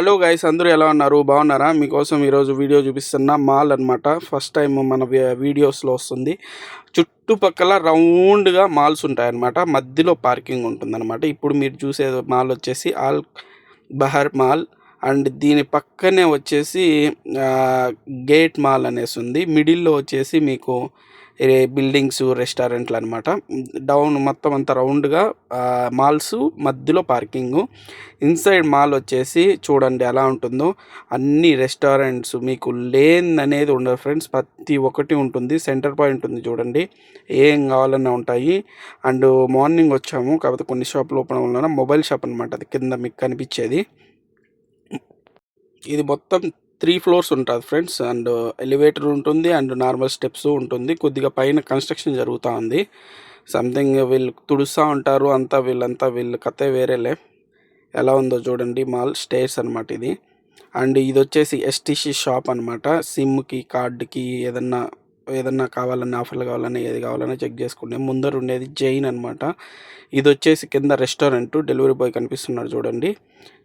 Hello guys, అందరూ ఎలా ఉన్నారు? బాగున్నారా? మీకోసం ఈరోజు వీడియో చూపిస్తున్న మాల్ అనమాట. ఫస్ట్ టైం మన వీడియోస్లో వస్తుంది. చుట్టుపక్కల రౌండ్గా మాల్స్ ఉంటాయన్నమాట. మధ్యలో పార్కింగ్ ఉంటుందన్నమాట. ఇప్పుడు మీరు చూసే మాల్ వచ్చేసి ఆల్ బహర్ మాల్. అండ్ దీని పక్కనే వచ్చేసి గేట్ మాల్ అనేసి ఉంది. మిడిల్లో వచ్చేసి మీకు బిల్డింగ్స్, రెస్టారెంట్లు అనమాట. డౌన్ మొత్తం అంతా రౌండ్గా మాల్స్, మధ్యలో పార్కింగు. ఇన్సైడ్ మాల్ వచ్చేసి చూడండి ఎలా ఉంటుందో. అన్ని రెస్టారెంట్స్ మీకు అనేది ఉండదు ఫ్రెండ్స్. ప్రతి ఒక్కటి ఉంటుంది. సెంటర్ పాయింట్ ఉంది చూడండి, ఏం కావాలన్నా ఉంటాయి. అండ్ మార్నింగ్ వచ్చాము కాకపోతే కొన్ని షాపులు ఓపెన్ అవ్వాలన్నా. మొబైల్ షాప్ అనమాట అది కింద మీకు కనిపించేది. ఇది మొత్తం 3 ఫ్లోర్స్ ఉంటుంది ఫ్రెండ్స్. అండ్ ఎలివేటర్ ఉంటుంది అండ్ నార్మల్ స్టెప్స్ ఉంటుంది. కొద్దిగా పైన కన్స్ట్రక్షన్ జరుగుతూ ఉంది. సంథింగ్ వీళ్ళు తుడుస్తూ ఉంటారు అంతా. వీళ్ళ కథే వేరేలే. ఎలా ఉందో చూడండి మాల్. స్టేర్స్ అనమాట ఇది. అండ్ ఇది వచ్చేసి ఎస్టీసీ షాప్ అనమాట. సిమ్కి, కార్డుకి ఏదన్నా కావాలన్నా, ఆఫర్లు కావాలన్నా, ఏది కావాలన్నా చెక్ చేసుకుంటే. ముందర ఉండేది జైన్ అనమాట. ఇది వచ్చేసి కింద రెస్టారెంట్. డెలివరీ బాయ్ కనిపిస్తున్నాడు చూడండి,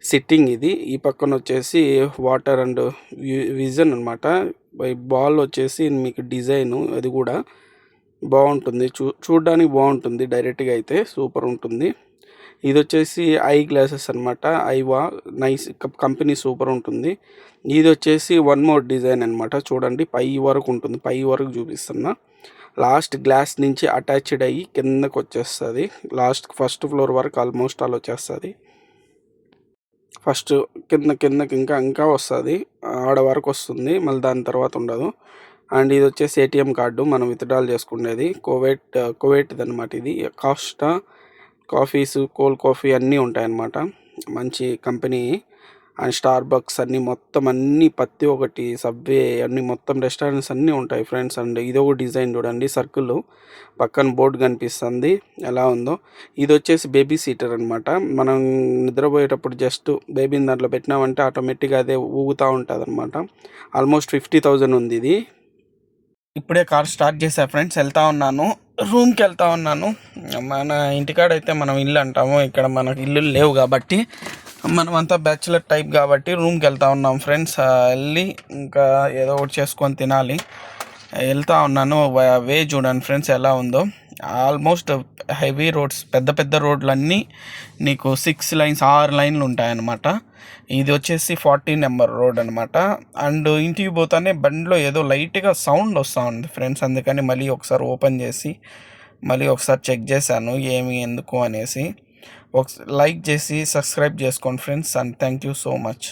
సిట్టింగ్ ఇది. ఈ పక్కన వచ్చేసి వాటర్ అండ్ విజన్ అనమాట. బాల్ వచ్చేసి మీకు డిజైను అది కూడా బాగుంటుంది. చూడడానికి బాగుంటుంది. డైరెక్ట్గా అయితే సూపర్ ఉంటుంది. ఇది వచ్చేసి ఐ గ్లాసెస్ అనమాట. ఐవా నైస్ కంపెనీ, సూపర్ ఉంటుంది. ఇది వచ్చేసి వన్ మోర్ డిజైన్ అనమాట. చూడండి పై వరకు ఉంటుంది. పై వరకు చూపిస్తున్నా. లాస్ట్ గ్లాస్ నుంచి అటాచ్డ్ అయ్యి కిందకు వచ్చేస్తుంది. ఫస్ట్ ఫ్లోర్ వరకు ఆల్మోస్ట్ అలా వచ్చేస్తుంది. ఫస్ట్ కిందకి ఇంకా వస్తుంది. ఆడ వరకు వస్తుంది, మళ్ళీ దాని తర్వాత ఉండదు. అండ్ ఇది వచ్చేసి ఏటీఎం కార్డు మనం విత్డ్రాల్ చేసుకునేది. కువైట్ది అనమాట ఇది. కాస్టా కాఫీస్, కోల్డ్ కాఫీ అన్నీ ఉంటాయన్నమాట. మంచి కంపెనీ. అండ్ స్టార్ బక్స్ అన్నీ ప్రతి ఒక్కటి, సబ్వే అన్నీ మొత్తం రెస్టారెంట్స్ అన్నీ ఉంటాయి ఫ్రెండ్స్. అండ్ ఇదొక డిజైన్ చూడండి, సర్కిల్ పక్కన బోర్డు కనిపిస్తుంది ఎలా ఉందో. ఇది వచ్చేసి బేబీ సీటర్ అనమాట. మనం నిద్రపోయేటప్పుడు జస్ట్ బేబీని దాంట్లో పెట్టినామంటే ఆటోమేటిక్గా అదే ఊగుతూ ఉంటుంది అనమాట. ఆల్మోస్ట్ 50,000 ఉంది ఇది. ఇప్పుడే కార్ స్టార్ట్ చేసా ఫ్రెండ్స్. రూమ్కి వెళ్తా ఉన్నాను. మన ఇంటికాడైతే మనం ఇల్లు అంటాము, ఇక్కడ మనకు ఇల్లు లేవు కాబట్టి మనమంతా బ్యాచులర్ టైప్ కాబట్టి రూమ్కి వెళ్తా ఉన్నాం ఫ్రెండ్స్. వెళ్ళి ఇంకా ఏదో ఒకటి చేసుకొని తినాలి. వెళ్తా ఉన్నాను. వే చూడండి ఫ్రెండ్స్ ఎలా ఉందో. ఆల్మోస్ట్ హెవీ రోడ్స్, పెద్ద రోడ్లన్నీ నీకు 6 లైన్లు ఉంటాయన్నమాట. ఇది వచ్చేసి 40 నెంబర్ రోడ్ అనమాట. అండ్ ఇంటికి పోతానే బండిలో ఏదో లైట్గా సౌండ్ వస్తూ ఉంది ఫ్రెండ్స్. అందుకని మళ్ళీ ఒకసారి ఓపెన్ చేసి మళ్ళీ ఒకసారి చెక్ చేశాను ఎందుకు అనేసి. లైక్ చేసి సబ్స్క్రైబ్ చేసుకోండి friends. And thank you so much.